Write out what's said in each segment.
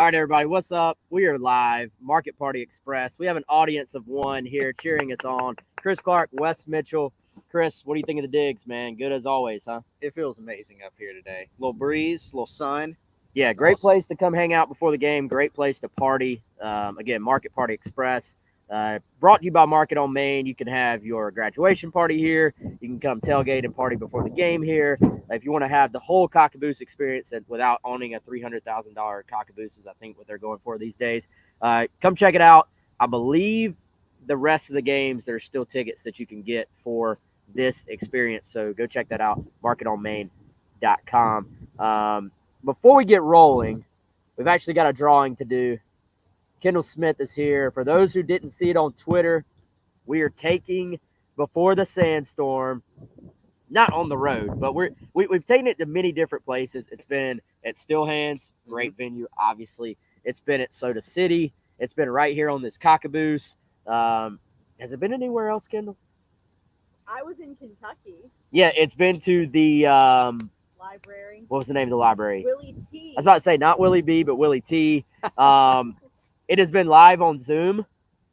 right, everybody, what's up? We are live, Market Party Express. We have an audience of one here cheering us on. Chris Clark, Wes Mitchell. Chris, what do you think of the digs, man? Good as always, huh? It feels amazing up here today. A little breeze, a little sun. Yeah, great place to come hang out before the game. Great place to party. Again, Market Party Express. Brought to you by Market on Main. You can have your graduation party here. You can come tailgate and party before the game here. If you want to have the whole Cockaboose experience without owning a $300,000 Cockaboose is, I think, what they're going for these days. Come check it out. I believe the rest of the games, there's still tickets that you can get for this experience. So go check that out, marketonmain.com. Before we get rolling, we've actually got a drawing to do. Kendall Smith is here. For those who didn't see it on Twitter, we are taking Before the Sandstorm, not on the road, but we've taken it to many different places. It's been at Still Hands, great venue, obviously. It's been at Soda City. It's been right here on this Cockaboose. Has it been anywhere else, Kendall? I was in Kentucky. Yeah, it's been to the Library. What was the name of the library? Willie T. I was about to say not Willie B, but Willie T. It has been live on Zoom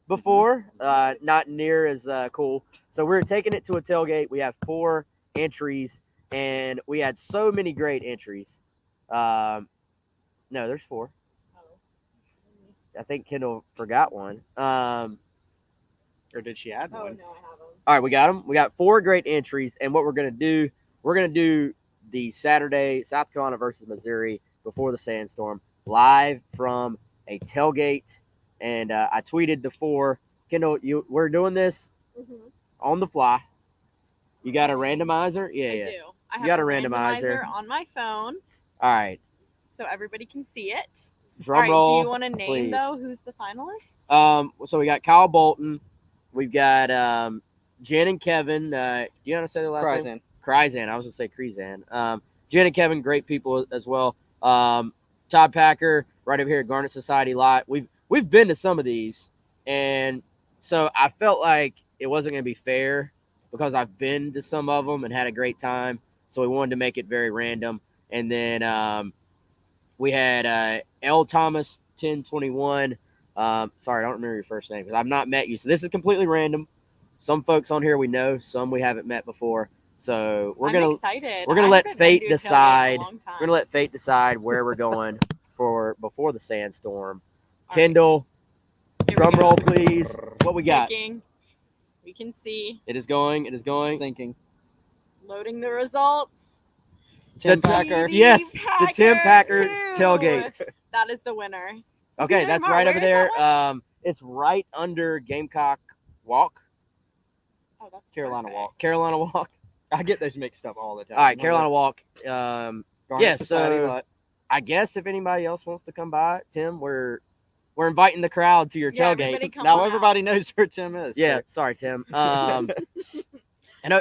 before, not near as cool. So we're taking it to a tailgate. We have 4 entries, and we had so many great entries. No, there's 4. Oh. I think Kendall forgot one. Or did she add Oh, one? no, I haven't. All right, we got them. We got 4 great entries, and what we're going to do, we're going to do the Saturday South Carolina versus Missouri Before the Sandstorm live from a tailgate, and I tweeted the 4. Kendall, we're doing this on the fly. You got a randomizer? Yeah, I do. I have got a a randomizer. on my phone, All right. so everybody can see it. Drum All right, roll. do you want to name, please. though, who's the finalists? So we got Kyle Bolton. We've got Jen and Kevin. You want to say the last name? Kryzan. I was going to say Kryzan. Jen and Kevin, great people as well. Todd Packer, right over here at Garnet Society Lot. We've been to some of these, and so I felt like it wasn't going to be fair because I've been to some of them and had a great time. So we wanted to make it very random. And then we had L. Thomas 1021. Sorry, I don't remember your first name because I've not met you. So this is completely random. Some folks on here we know, some we haven't met before. So we're gonna let fate decide. We're gonna let fate decide where we're going for Before the Sandstorm. Kendall, drum roll, please. What we got? We can see. It is going. It is going. Thinking. Loading the results. Tim Packer. Yes, the Tim Packer tailgate. That is the winner. Okay, Yeah, that's Mark, right where over is there. that It's right under Gamecock Walk. Oh, that's Carolina perfect. Walk. Carolina Walk. I get those mixed up all the time. All right, Carolina Walk. Garnet Yeah, Society so Lot. I guess if anybody else wants to come by, Tim, we're inviting the crowd to your Yeah, tailgate. everybody come Now on everybody knows where Tim is. Yeah, so- sorry, Tim. And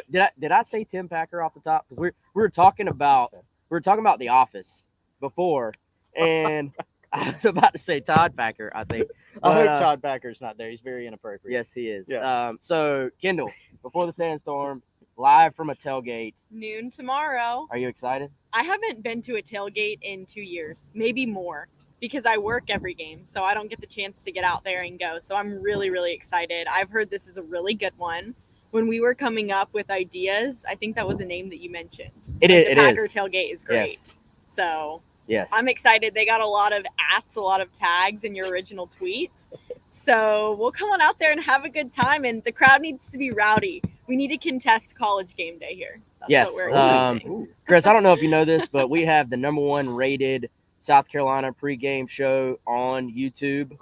did I say Tim Packer off the top? Because we were talking about The Office before, and I was about to say Todd Packer, I think. I But, hope Todd Packer's not there. He's very inappropriate. Yes, he is. Yeah. So Kendall, Before the Sandstorm, live from a tailgate. Noon tomorrow. Are you excited? I haven't been to a tailgate in 2 years, maybe more, because I work every game, so I don't get the chance to get out there and go. So I'm really, really excited. I've heard this is a really good one. When we were coming up with ideas, I think that was the name that you mentioned. It The is. Packer tailgate is great. Yes. So Yes. I'm excited. They got a lot of @, a lot of tags in your original tweets. So we'll come on out there and have a good time. And the crowd needs to be rowdy. We need to contest college game day here. That's Yes, what we're expecting. Chris, I don't know if you know this, but we have the #1 rated South Carolina pregame show on YouTube.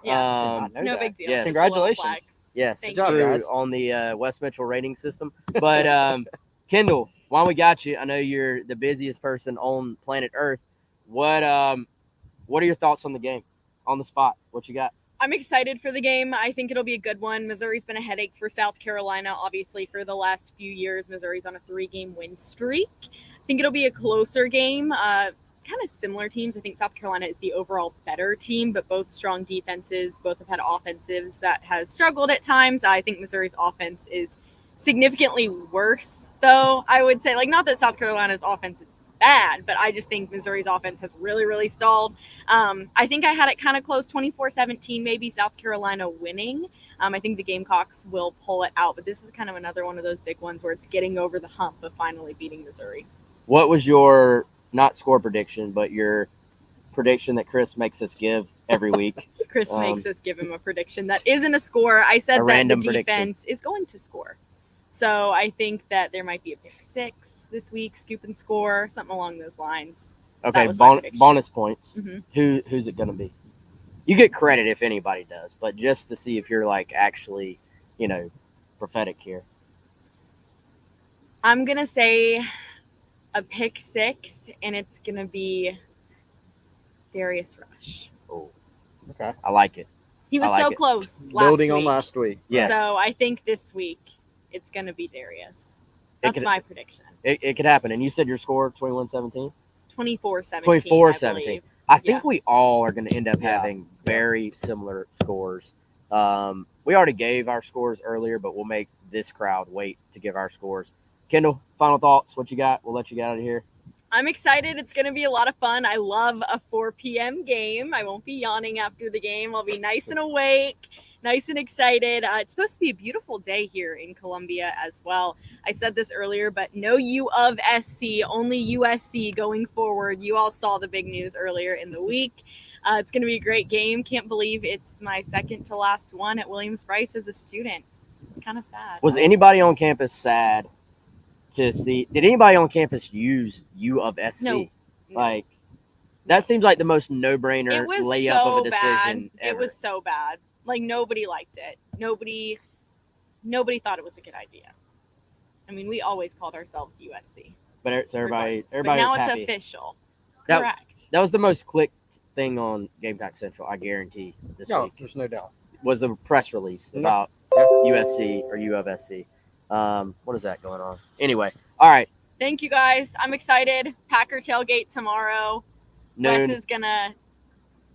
Yeah. I know No that. big deal. Yes. Just a little Congratulations. flex. Yes, Thank Good job, true, guys. on the West Mitchell rating system. But Kendall, while we got you, I know you're the busiest person on planet Earth. What are your thoughts on the game? On the spot, what you got? I'm excited for the game. I think it'll be a good one. Missouri's been a headache for South Carolina, obviously, for the last few years. Missouri's on a 3-game win streak. I think it'll be a closer game. Kind of similar teams. I think South Carolina is the overall better team, but both strong defenses. Both have had offensives that have struggled at times. I think Missouri's offense is significantly worse, though, I would say. Like, not that South Carolina's offense is bad, but I just think Missouri's offense has really, really stalled. I think I had it kind of close, 24-17, maybe South Carolina winning. I think the Gamecocks will pull it out, but this is kind of another one of those big ones where it's getting over the hump of finally beating Missouri. What was your, not score prediction, but your prediction that Chris makes us give every week? Chris makes us give him a prediction that isn't a score. I said that the defense is going to score. So I think that there might be a pick six this week, scoop and score, something along those lines. Okay, bonus points. Mm-hmm. Who's it going to be? You get credit if anybody does, but just to see if you're like actually, prophetic here. I'm going to say a pick six, and it's going to be Darius Rush. Oh, okay. I like it. He was so close Building on last week. Yes. So I think this week it's going to be Darius. That's my prediction. It could happen. And you said your score 21-17? 24-17. 24-17. I think we all are going to end up having very similar scores. We already gave our scores earlier, but we'll make this crowd wait to give our scores. Kendall, final thoughts? What you got? We'll let you get out of here. I'm excited. It's going to be a lot of fun. I love a 4 p.m. game. I won't be yawning after the game. I'll be nice and awake, nice and excited. It's supposed to be a beautiful day here in Columbia as well. I said this earlier, but no U of SC, only USC going forward. You all saw the big news earlier in the week. It's going to be a great game. Can't believe it's my second to last one at Williams-Brice as a student. It's kind of sad. Was anybody on campus sad to see? Did anybody on campus use U of SC? No. Like, that seems like the most no-brainer layup of a decision ever. It was so bad. Like, nobody liked it. Nobody thought it was a good idea. I mean, we always called ourselves USC. But everybody but now was it's happy. Official. That, Correct. That was the most clicked thing on Gamecock Central, I guarantee, this week. There's no doubt. Was a press release about USC or U of SC. What is that going on? Anyway, all right. Thank you, guys. I'm excited. Packer tailgate tomorrow. Noon. Wes is going to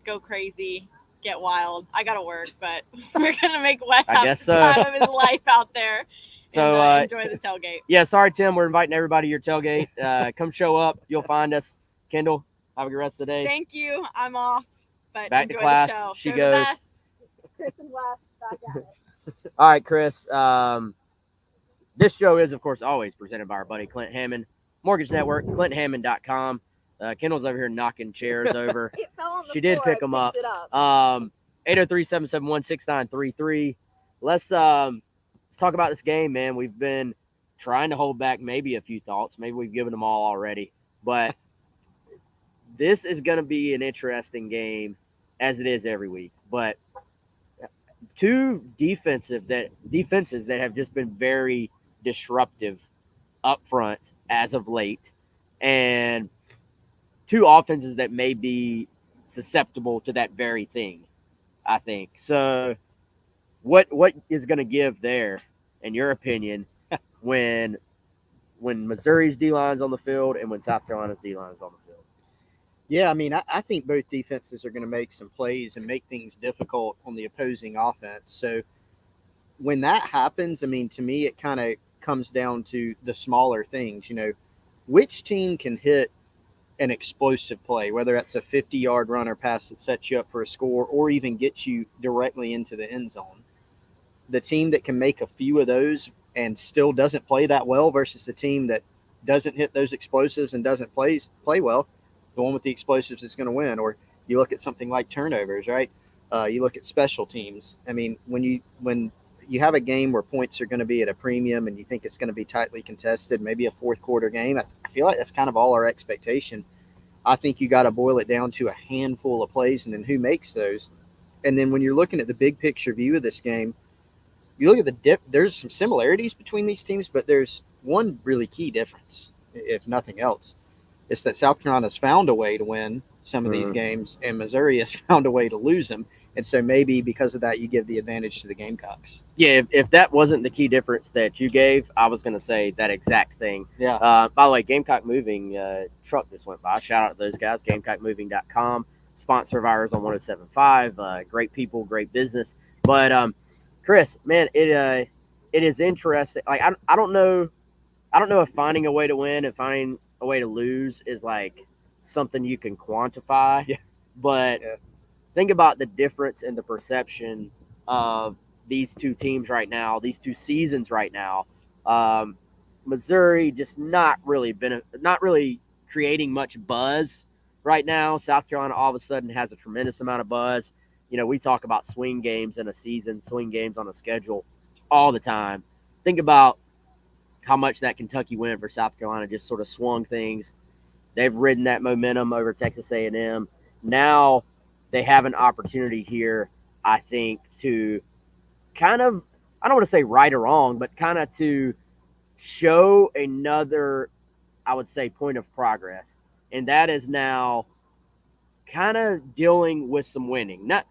go crazy, get wild. I got to work, but we're going to make Wes have the time of his life out there. So enjoy the tailgate. Yeah, sorry, Tim. We're inviting everybody to your tailgate. Come show up. You'll find us. Kendall, have a good rest of the day. Thank you. I'm off, but back enjoy to class. The show. She Go goes. The best. Chris and Wes, back at it. All right, Chris. This show is, of course, always presented by our buddy Clint Hammond, Mortgage Network, ClintHammond.com. Kendall's over here knocking chairs over. It fell on the she did floor. pick them up. 803-771-6933. Let's talk about this game, man. We've been trying to hold back maybe a few thoughts. Maybe we've given them all already. But this is going to be an interesting game, as it is every week. But two defenses that have just been very disruptive up front as of late, and two offenses that may be susceptible to that very thing, I think. So what is going to give there, in your opinion, when Missouri's D-line's on the field and when South Carolina's D-line's on the field? Yeah, I mean, I think both defenses are going to make some plays and make things difficult on the opposing offense. So when that happens, I mean, to me, it kind of comes down to the smaller things. Which team can hit an explosive play, whether that's a 50-yard run or pass that sets you up for a score or even gets you directly into the end zone. The team that can make a few of those and still doesn't play that well versus the team that doesn't hit those explosives and doesn't play well, the one with the explosives is going to win. Or you look at something like turnovers, right? You look at special teams. I mean, when you have a game where points are going to be at a premium and you think it's going to be tightly contested, maybe a fourth quarter game, I feel like that's kind of all our expectation. I think you got to boil it down to a handful of plays and then who makes those. And then when you're looking at the big picture view of this game, you look at there's some similarities between these teams, but there's one really key difference, if nothing else. It's that South Carolina's found a way to win some of these games, and Missouri has found a way to lose them. And so maybe because of that, you give the advantage to the Gamecocks. Yeah, if that wasn't the key difference that you gave, I was going to say that exact thing. Yeah. By the way, Gamecock Moving truck just went by. Shout out to those guys, GamecockMoving.com, sponsor of ours on 107.5. Great people, great business. But Chris, man, it is interesting. Like I don't know if finding a way to win and finding a way to lose is like something you can quantify. Yeah. But think about the difference in the perception of these two teams right now, these two seasons right now. Missouri just not really creating much buzz right now. South Carolina all of a sudden has a tremendous amount of buzz. We talk about swing games in a season, swing games on a schedule all the time. Think about how much that Kentucky win for South Carolina just sort of swung things. They've ridden that momentum over Texas A&M. Now they have an opportunity here, I think, to kind of, I don't want to say right or wrong, but kind of to show another, I would say, point of progress. And that is now kind of dealing with some winning. Not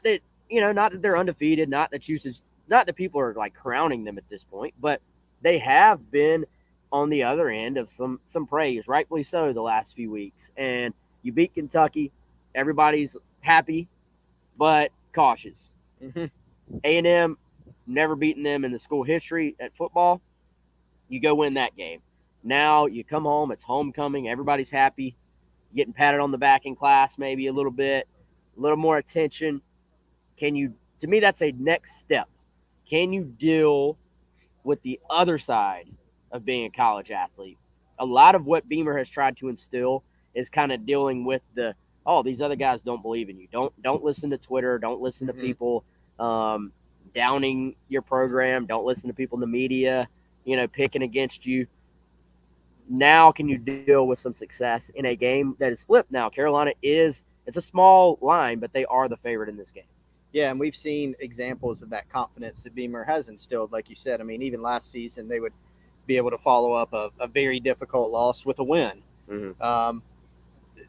that, not that they're undefeated, not that people are like crowning them at this point, but they have been on the other end of some praise, rightfully so, the last few weeks. And you beat Kentucky, everybody's happy, but cautious. Mm-hmm. A&M, never beaten them in the school history at football. You go win that game. Now you come home, it's homecoming, everybody's happy, getting patted on the back in class maybe a little bit, a little more attention. To me, that's a next step. Can you deal with the other side of being a college athlete? A lot of what Beamer has tried to instill is kind of dealing with these other guys don't believe in you. Don't listen to Twitter. Don't listen to people downing your program. Don't listen to people in the media, picking against you. Now can you deal with some success in a game that is flipped now? Carolina it's a small line, but they are the favorite in this game. Yeah, and we've seen examples of that confidence that Beamer has instilled. Like you said, I mean, even last season, they would be able to follow up a very difficult loss with a win. Mm-hmm.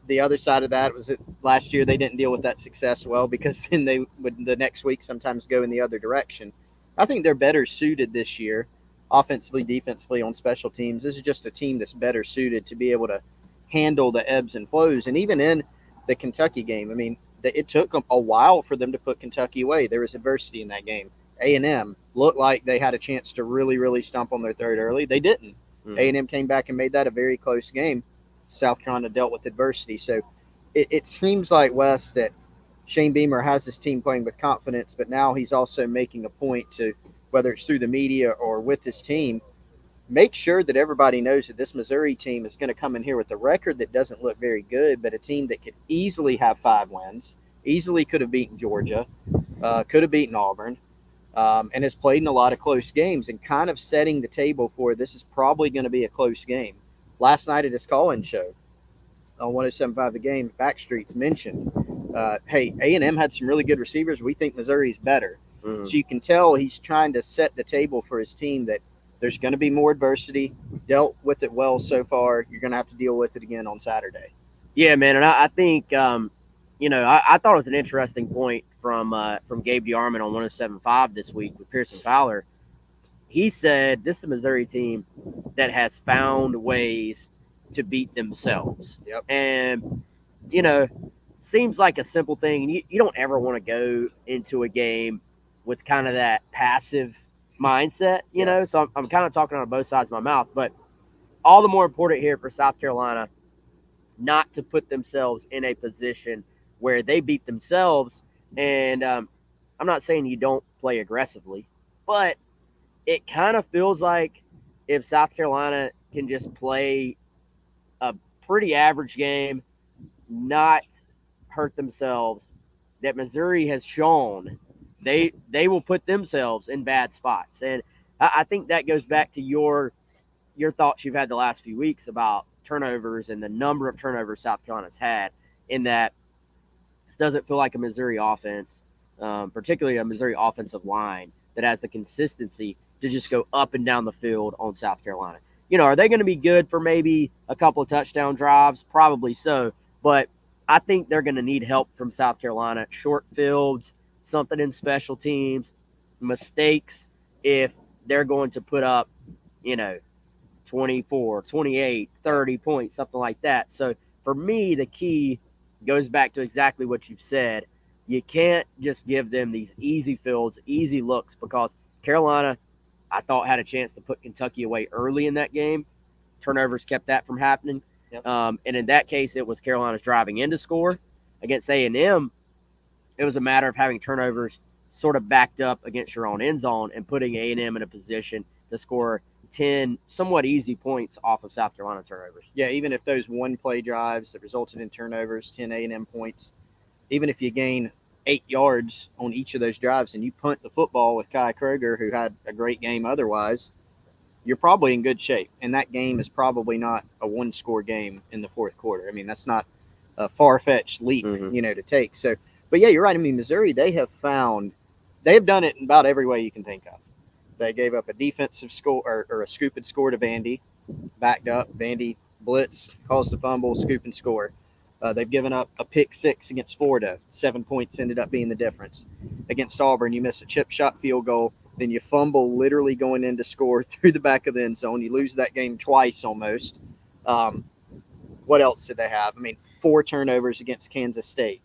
The other side of that was that last year they didn't deal with that success well, because then they would the next week sometimes go in the other direction. I think they're better suited this year, offensively, defensively, on special teams. This is just a team that's better suited to be able to handle the ebbs and flows. And even in the Kentucky game, I mean, it took them a while for them to put Kentucky away. There was adversity in that game. A&M looked like they had a chance to really, really stomp on their third early. They didn't. Mm-hmm. A&M came back and made that a very close game. South Carolina dealt with adversity. So it seems like, Wes, that Shane Beamer has his team playing with confidence, but now he's also making a point to, whether it's through the media or with his team, make sure that everybody knows that this Missouri team is going to come in here with a record that doesn't look very good, but a team that could easily have 5 wins, easily could have beaten Georgia, could have beaten Auburn, and has played in a lot of close games, and kind of setting the table for this is probably going to be a close game. Last night at his call-in show on 107.5 The Game, Backstreet's mentioned, hey, A&M had some really good receivers. We think Missouri's better. Mm-hmm. So you can tell he's trying to set the table for his team that there's going to be more adversity. We've dealt with it well so far. You're going to have to deal with it again on Saturday. Yeah, man, and I think I thought it was an interesting point from Gabe DeArmond on 107.5 this week with Pearson Fowler. He said this is a Missouri team that has found ways to beat themselves. Yep. And, seems like a simple thing. You don't ever want to go into a game with kind of that passive mindset, know. So I'm kind of talking on both sides of my mouth. But all the more important here for South Carolina not to put themselves in a position where they beat themselves. And I'm not saying you don't play aggressively, but it kind of feels like if South Carolina can just play a pretty average game, not hurt themselves, that Missouri has shown they will put themselves in bad spots. And I think that goes back to your thoughts you've had the last few weeks about turnovers and the number of turnovers South Carolina's had, in that this doesn't feel like a Missouri offense, particularly a Missouri offensive line that has the consistency to just go up and down the field on South Carolina. Are they going to be good for maybe a couple of touchdown drives? Probably so. But I think they're going to need help from South Carolina. Short fields, something in special teams, mistakes if they're going to put up, 24, 28, 30 points, something like that. So for me, the key goes back to exactly what you've said. You can't just give them these easy fields, easy looks, because Carolina, I thought, had a chance to put Kentucky away early in that game. turnovers kept that from happening. Yep. And in that case, it was Carolina's driving in to score. Against A&M, it was a matter of having turnovers sort of backed up against your own end zone and putting A&M in a position to score 10 somewhat easy points off of South Carolina turnovers. Yeah, even if those one-play drives that resulted in turnovers, 10 A&M points, even if you gain 8 yards on each of those drives and you punt the football with Kai Kroger, who had a great game otherwise, you're probably in good shape. And that game is probably not a one-score game in the fourth quarter. I mean, that's not a far-fetched leap, to take. So, but yeah, you're right. I mean, Missouri, they have done it in about every way you can think of. They gave up a defensive score or a scoop and score to Vandy, backed up. Vandy blitz, caused a fumble, scoop and score. They've given up a pick 6 against Florida. 7 points ended up being the difference. Against Auburn, you miss a chip shot field goal. Then you fumble literally going in to score through the back of the end zone. You lose that game twice almost. What else did they have? I mean, 4 turnovers against Kansas State.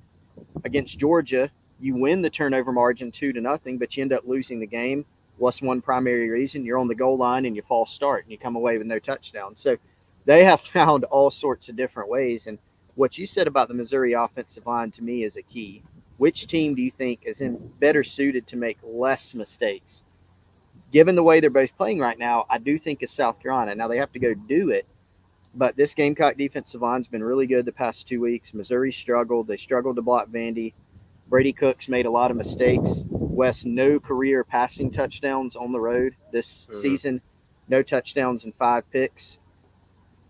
Against Georgia, you win the turnover margin 2-0, but you end up losing the game. What's one primary reason? You're on the goal line and you false start and you come away with no touchdown. So they have found all sorts of different ways. And what you said about the Missouri offensive line to me is a key. Which team do you think is better suited to make less mistakes? Given the way they're both playing right now, I do think it's South Carolina. Now they have to go do it, but this Gamecock defensive line's been really good the past 2 weeks. Missouri struggled. They struggled to block Vandy. Brady Cook's made a lot of mistakes. Wes, no career passing touchdowns on the road this season. No touchdowns and 5 picks.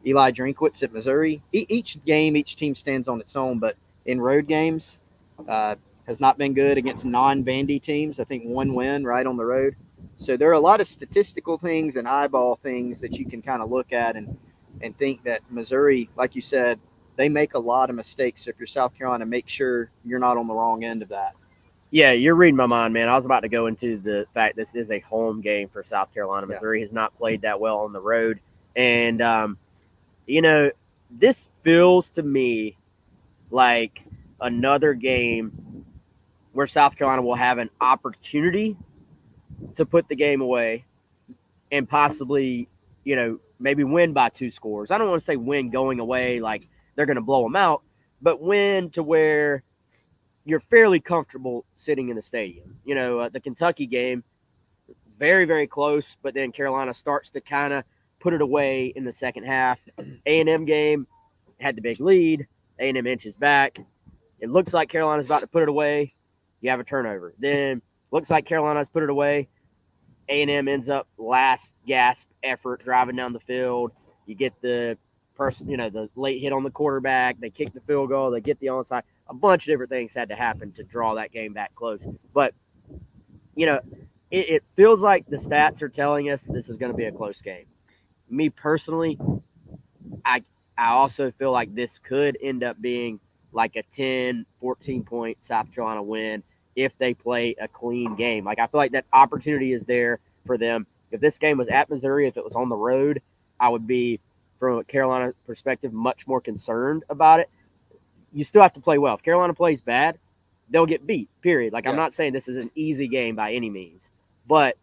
Eli Drinkwitz at Missouri. Each game, each team stands on its own, but in road games, has not been good against non-Vandy teams. I think 1 win right on the road. So there are a lot of statistical things and eyeball things that you can kind of look at and think that Missouri, like you said, they make a lot of mistakes. So if you're South Carolina, make sure you're not on the wrong end of that. Yeah, you're reading my mind, man. I was about to go into the fact this is a home game for South Carolina. Missouri has not played that well on the road. And, this feels to me like another game where South Carolina will have an opportunity to put the game away and possibly, maybe win by 2 scores. I don't want to say win going away like they're going to blow them out, but win to where you're fairly comfortable sitting in the stadium. The Kentucky game, very, very close, but then Carolina starts to kind of put it away in the second half. A&M game had the big lead. A&M inches back. It looks like Carolina's about to put it away. You have a turnover. Then looks like Carolina's put it away. A&M ends up last gasp effort driving down the field. You get the person, the late hit on the quarterback. They kick the field goal. They get the onside. A bunch of different things had to happen to draw that game back close. But, it feels like the stats are telling us this is going to be a close game. Me personally, I also feel like this could end up being like a 10, 14-point South Carolina win if they play a clean game. Like, I feel like that opportunity is there for them. If this game was at Missouri, if it was on the road, I would be, from a Carolina perspective, much more concerned about it. You still have to play well. If Carolina plays bad, they'll get beat, period. Like, I'm not saying this is an easy game by any means, but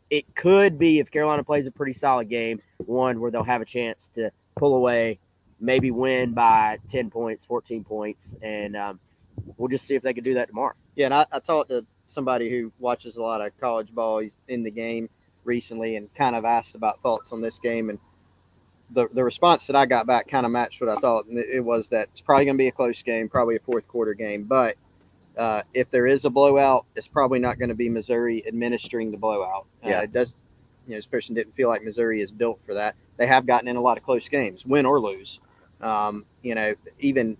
it could be, if Carolina plays a pretty solid game, one where they'll have a chance to pull away, maybe win by 10 points, 14 points, and we'll just see if they can do that tomorrow. Yeah, and I talked to somebody who watches a lot of college ball. He's in the game recently and kind of asked about thoughts on this game, and the response that I got back kind of matched what I thought, and it was that it's probably going to be a close game, probably a fourth quarter game, but if there is a blowout, it's probably not going to be Missouri administering the blowout. It does, this person didn't feel like Missouri is built for that. They have gotten in a lot of close games, win or lose. Even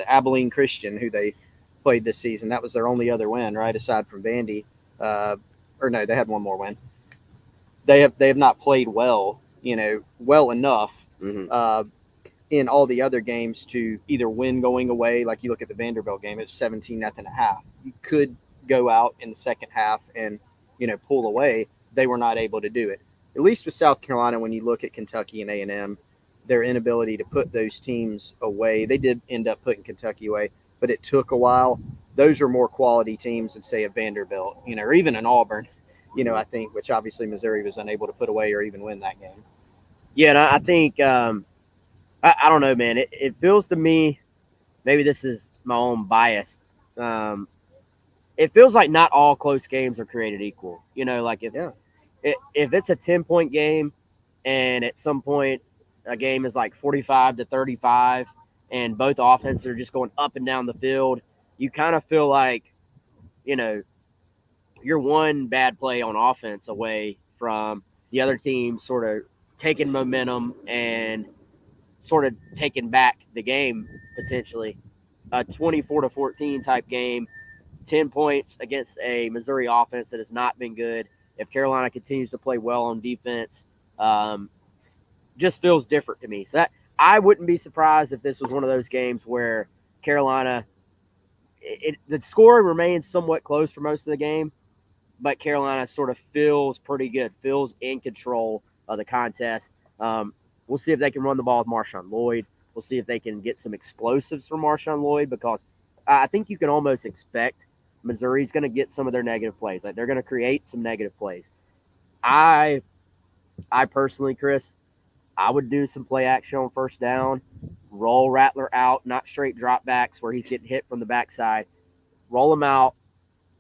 Abilene Christian, who they played this season, that was their only other win, right, aside from Vandy. Or no, they had one more win. They have not played well, well enough in all the other games to either win going away. Like, you look at the Vanderbilt game, it's 17-0 at half. You could go out in the second half and, pull away. They were not able to do it. At least with South Carolina, when you look at Kentucky and A&M, their inability to put those teams away. They did end up putting Kentucky away, but it took a while. Those are more quality teams than, say, a Vanderbilt, or even an Auburn, I think, which obviously Missouri was unable to put away or even win that game. Yeah, and I think I don't know, man. It feels to me, maybe this is my own bias. Um, it feels like not all close games are created equal. Like if it's a 10-point game, and at some point a game is like 45-35, and both offenses are just going up and down the field, you kind of feel like you know you're one bad play on offense away from the other team sort of taking momentum and sort of taking back the game potentially. A 24-14 type game, 10 points against a Missouri offense that has not been good. If Carolina continues to play well on defense, just feels different to me. So I wouldn't be surprised if this was one of those games where Carolina, the score remains somewhat close for most of the game, but Carolina sort of feels pretty good, feels in control of the contest. We'll see if they can run the ball with Marshawn Lloyd. We'll see if they can get some explosives from Marshawn Lloyd, because I think you can almost expect Missouri's going to get some of their negative plays. Like, they're going to create some negative plays. I personally, Chris, I would do some play action on first down, roll Rattler out, not straight dropbacks where he's getting hit from the backside. Roll him out.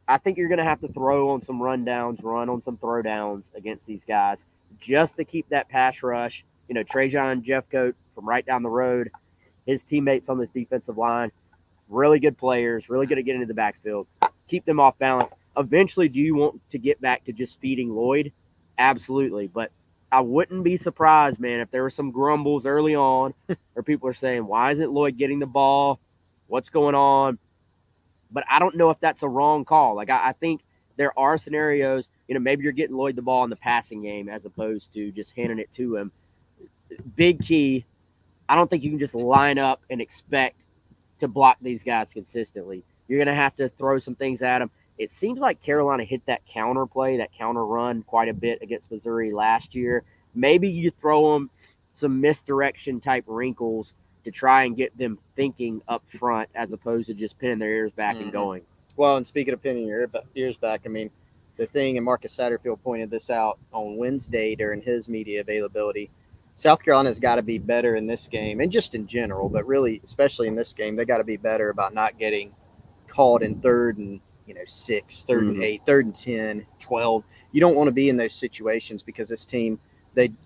I think you're going to have to throw on some rundowns, run on some throwdowns against these guys just to keep that pass rush. Trajan Jeffcoat from right down the road, his teammates on this defensive line, really good players, really good at getting into the backfield. Keep them off balance. Eventually, do you want to get back to just feeding Lloyd? Absolutely. But I wouldn't be surprised, man, if there were some grumbles early on or people are saying, why isn't Lloyd getting the ball? What's going on? But I don't know if that's a wrong call. Like, I think there are scenarios, maybe you're getting Lloyd the ball in the passing game as opposed to just handing it to him. Big key, I don't think you can just line up and expect to block these guys consistently. You're going to have to throw some things at them. It seems like Carolina hit that counter play, that counter run quite a bit against Missouri last year. Maybe you throw them some misdirection type wrinkles to try and get them thinking up front as opposed to just pinning their ears back and going. Well, and speaking of pinning your ears back, I mean, the thing, and Marcus Satterfield pointed this out on Wednesday during his media availability, South Carolina's got to be better in this game, and just in general, but really, especially in this game, they got to be better about not getting caught in 3rd and 6, 3rd and 8, 3rd and 10, 12. You don't want to be in those situations because this team,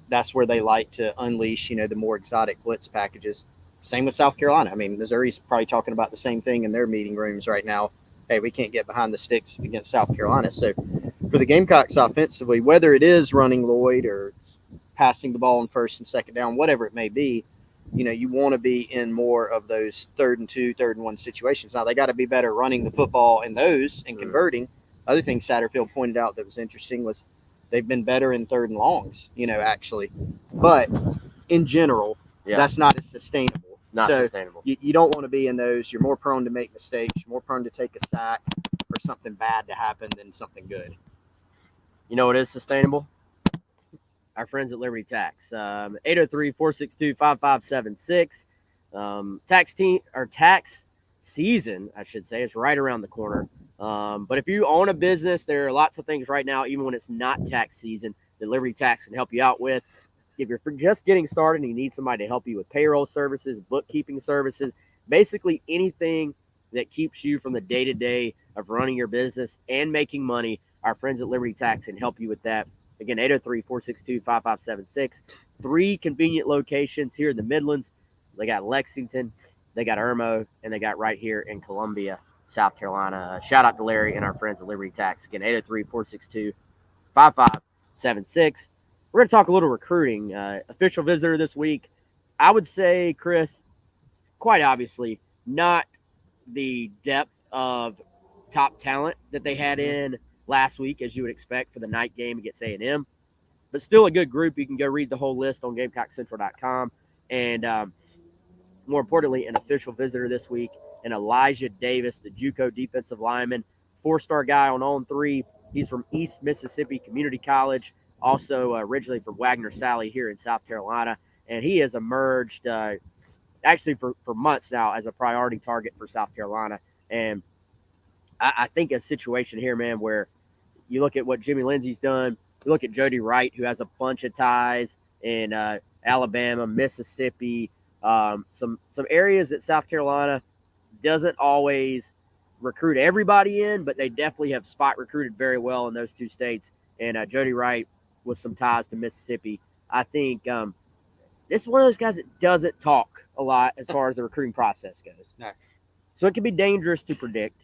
that's where they like to unleash, the more exotic blitz packages. Same with South Carolina. I mean, Missouri's probably talking about the same thing in their meeting rooms right now. Hey, we can't get behind the sticks against South Carolina. So for the Gamecocks offensively, whether it is running Lloyd or passing the ball on 1st and 2nd down, whatever it may be, you want to be in more of those 3rd and 2, 3rd and 1 situations. Now, they got to be better running the football in those and converting. Other thing Satterfield pointed out that was interesting was they've been better in 3rd and longs, actually. But in general, that's not as sustainable. Not sustainable. You don't want to be in those. You're more prone to make mistakes. You're more prone to take a sack or something bad to happen than something good. You know what is sustainable? Our friends at Liberty Tax. 803-462-5576. Tax season, I should say, is right around the corner. But if you own a business, there are lots of things right now, even when it's not tax season, that Liberty Tax can help you out with. If you're just getting started and you need somebody to help you with payroll services, bookkeeping services, basically anything that keeps you from the day-to-day of running your business and making money, our friends at Liberty Tax can help you with that. Again, 803-462-5576. 3 convenient locations here in the Midlands. They got Lexington, they got Irmo, and they got right here in Columbia, South Carolina. Shout out to Larry and our friends at Liberty Tax. Again, 803-462-5576. We're going to talk a little recruiting. Official visitor this week. I would say, Chris, quite obviously, not the depth of top talent that they had in last week, as you would expect for the night game against A&M, but still a good group. You can go read the whole list on GamecockCentral.com. And more importantly, an official visitor this week, and Elijah Davis, the JUCO defensive lineman, 4-star guy on 3. He's from East Mississippi Community College. Also originally from Wagner Sally here in South Carolina. And he has emerged actually for months now as a priority target for South Carolina. And I think a situation here, man, where you look at what Jimmy Lindsey's done, you look at Jody Wright, who has a bunch of ties in Alabama, Mississippi, some areas that South Carolina doesn't always recruit everybody in, but they definitely have spot recruited very well in those two states. And Jody Wright with some ties to Mississippi. I think this is one of those guys that doesn't talk a lot as far as the recruiting process goes. No. So it can be dangerous to predict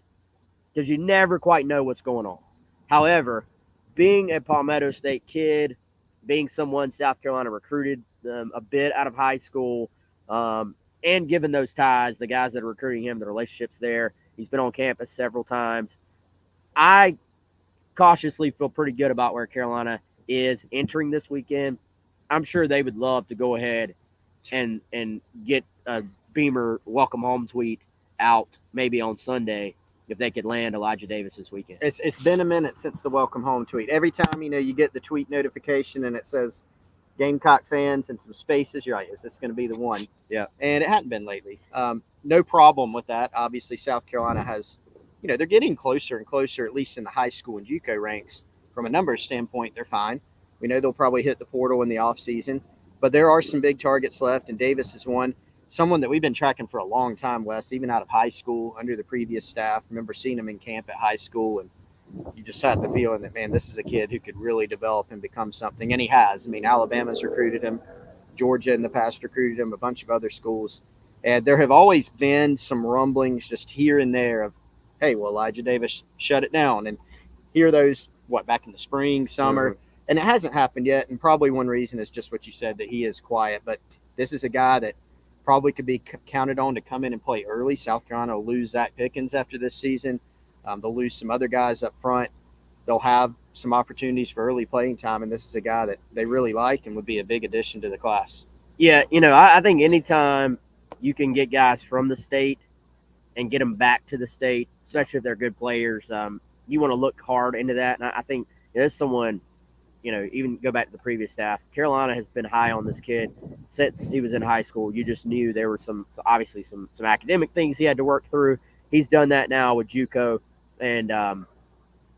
because you never quite know what's going on. However, being a Palmetto State kid, being someone South Carolina recruited a bit out of high school, and given those ties, the guys that are recruiting him, the relationships there, he's been on campus several times. I cautiously feel pretty good about where Carolina is entering this weekend. I'm sure they would love to go ahead and get a Beamer welcome home tweet out maybe on Sunday if they could land Elijah Davis this weekend. It's been a minute since the welcome home tweet. Every time, you get the tweet notification and it says Gamecock fans and some spaces, you're like, is this going to be the one? Yeah. And it hadn't been lately. No problem with that. Obviously, South Carolina has, they're getting closer and closer, at least in the high school and JUCO ranks. From a numbers standpoint, they're fine. We know they'll probably hit the portal in the offseason, but there are some big targets left, and Davis is one. Someone that we've been tracking for a long time, Wes, even out of high school under the previous staff. Remember seeing him in camp at high school, and you just had the feeling that, man, this is a kid who could really develop and become something, and he has. Alabama's recruited him. Georgia in the past recruited him, a bunch of other schools. And there have always been some rumblings just here and there of, hey, well, Elijah Davis shut it down. And hear those, back in the spring, summer. Mm-hmm. And it hasn't happened yet, and probably one reason is just what you said, that he is quiet. But this is a guy that probably could be counted on to come in and play early. South Carolina will lose Zach Pickens after this season. They'll lose some other guys up front. They'll have some opportunities for early playing time, and this is a guy that they really like and would be a big addition to the class. Yeah, I think anytime you can get guys from the state and get them back to the state, especially if they're good players, you want to look hard into that. And I think there's someone – even go back to the previous staff. Carolina has been high on this kid since he was in high school. You just knew there were obviously some academic things he had to work through. He's done that now with JUCO and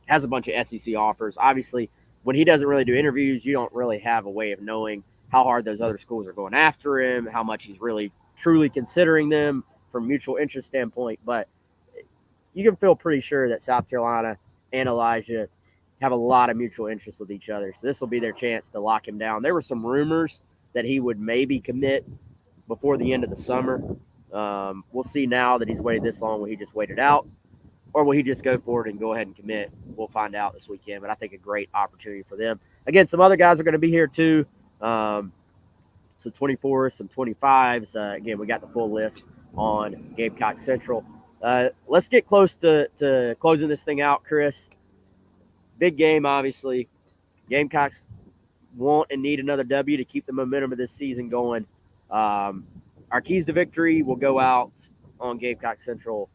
has a bunch of SEC offers. Obviously, when he doesn't really do interviews, you don't really have a way of knowing how hard those other schools are going after him, how much he's really truly considering them from a mutual interest standpoint. But you can feel pretty sure that South Carolina and Elijah have a lot of mutual interest with each other. So this will be their chance to lock him down. There were some rumors that he would maybe commit before the end of the summer. We'll see now that he's waited this long. Will he just wait it out? Or will he just go for it and go ahead and commit? We'll find out this weekend. But I think a great opportunity for them. Again, some other guys are going to be here too. Some 24s, some 25s. Again, we got the full list on Gamecock Central. Let's get close to closing this thing out, Chris. Big game, obviously. Gamecocks want and need another W to keep the momentum of this season going. Our keys to victory will go out on Gamecock Central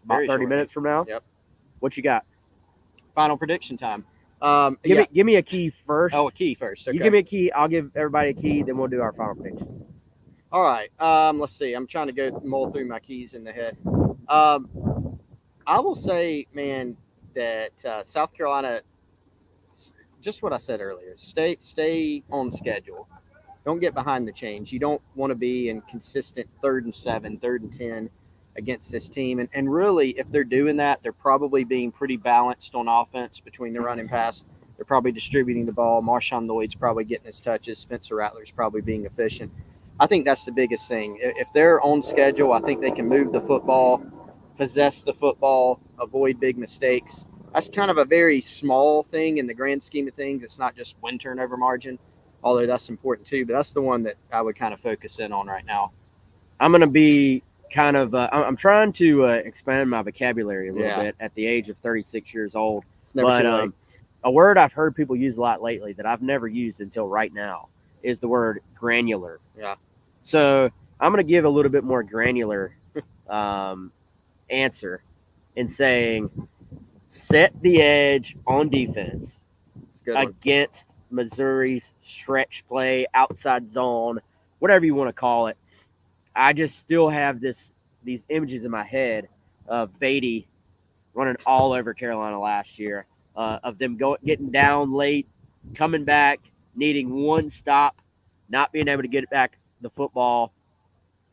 about 30 minutes from now. Yep. What you got? Final prediction time. Give me a key first. Oh, a key first. Okay. You give me a key. I'll give everybody a key. Then we'll do our final predictions. All right. Let's see. I'm trying to go mull through my keys in the head. I will say, man, that South Carolina, just what I said earlier, stay on schedule. Don't get behind the chains. You don't want to be in consistent 3rd and 7, 3rd and 10 against this team. And really, if they're doing that, they're probably being pretty balanced on offense between the run and pass. They're probably distributing the ball. Marshawn Lloyd's probably getting his touches. Spencer Rattler's probably being efficient. I think that's the biggest thing. If they're on schedule, I think they can move the football, possess the football, avoid big mistakes. That's kind of a very small thing in the grand scheme of things. It's not just win turnover margin, although that's important too. But that's the one that I would kind of focus in on right now. I'm going to be kind of I'm trying to expand my vocabulary a little bit at the age of 36 years old. It's never too late. A word I've heard people use a lot lately that I've never used until right now is the word granular. Yeah. So I'm going to give a little bit more granular answer in saying set the edge on defense against Missouri's stretch play, outside zone, whatever you want to call it. I just still have these images in my head of Beatty running all over Carolina last year, of them getting down late, coming back, needing one stop not being able to get back the football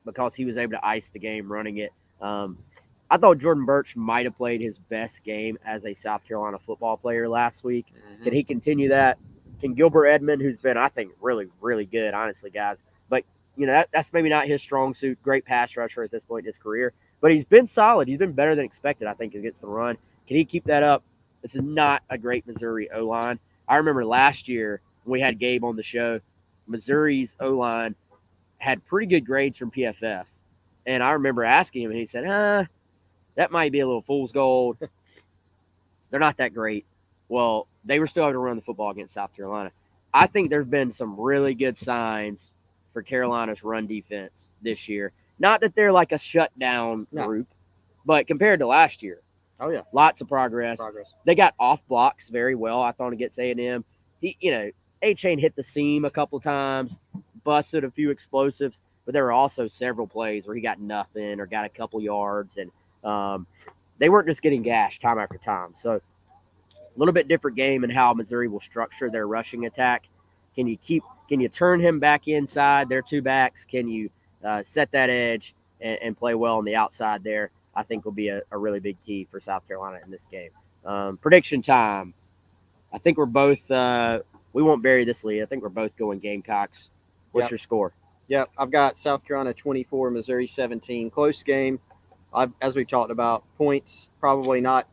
because he was able to ice the game running it. I thought Jordan Birch might have played his best game as a South Carolina football player last week. Mm-hmm. Can he continue that? Can Gilbert Edmond, who's been, I think, really, really good, honestly, guys. But, that's maybe not his strong suit. Great pass rusher at this point in his career. But he's been solid. He's been better than expected, I think, against the run. Can he keep that up? This is not a great Missouri O-line. I remember last year when we had Gabe on the show, Missouri's O-line had pretty good grades from PFF. And I remember asking him, and he said, that might be a little fool's gold. They're not that great. Well, they were still able to run the football against South Carolina. I think there's been some really good signs for Carolina's run defense this year. Not that they're like a shutdown group, but compared to last year, lots of progress. They got off blocks very well, I thought, against A&M. A-Chain hit the seam a couple times, busted a few explosives, but there were also several plays where he got nothing or got a couple yards, and they weren't just getting gashed time after time. So a little bit different game in how Missouri will structure their rushing attack. Can you turn him back inside, their two backs? Can you set that edge and play well on the outside there? I think will be a really big key for South Carolina in this game. Prediction time. I think we're both we won't bury this lead. I think we're both going Gamecocks. What's your score? Yep, I've got South Carolina 24, Missouri 17. Close game. As we talked about, points probably not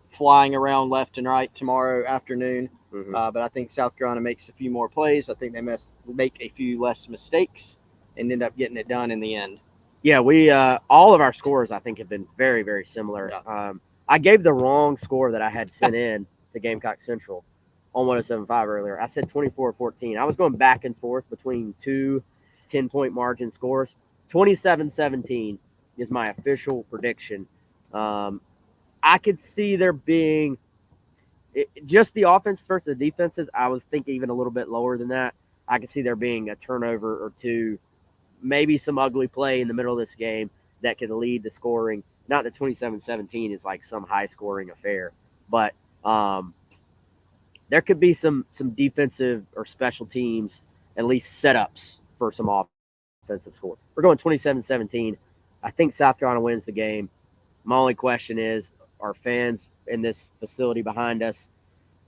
flying around left and right tomorrow afternoon. Mm-hmm. But I think South Carolina makes a few more plays. I think they must make a few less mistakes and end up getting it done in the end. Yeah, we all of our scores, I think, have been very, very similar. Yeah. I gave the wrong score that I had sent in to Gamecock Central on 107.5 earlier. I said 24-14. I was going back and forth between two 10-point margin scores. 27-17 is my official prediction. I could see there being just the offense versus the defenses. I was thinking even a little bit lower than that. I could see there being a turnover or two, maybe some ugly play in the middle of this game that could lead the scoring. Not that 27-17 is like some high-scoring affair, but there could be some defensive or special teams, at least setups for some offensive score. We're going 27-17. I think South Carolina wins the game. My only question is, are fans in this facility behind us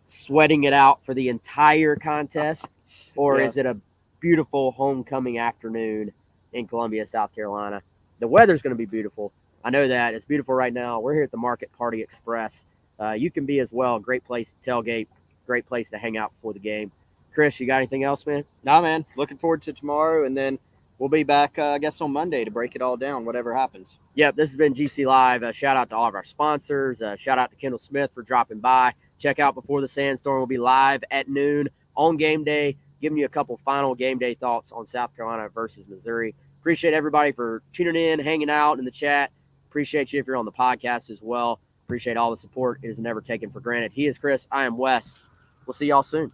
sweating it out for the entire contest, or is it a beautiful homecoming afternoon in Columbia, South Carolina? The weather's going to be beautiful. I know that. It's beautiful right now. We're here at the Market Party Express. You can be as well. Great place to tailgate. Great place to hang out before the game. Chris, you got anything else, man? Nah, man. Looking forward to tomorrow, and then we'll be back, I guess, on Monday to break it all down, whatever happens. Yep, this has been GC Live. Shout out to all of our sponsors. Shout out to Kendall Smith for dropping by. Check out Before the Sandstorm. We'll be live at noon on game day, giving you a couple final game day thoughts on South Carolina versus Missouri. Appreciate everybody for tuning in, hanging out in the chat. Appreciate you if you're on the podcast as well. Appreciate all the support. It is never taken for granted. He is Chris. I am Wes. We'll see y'all soon.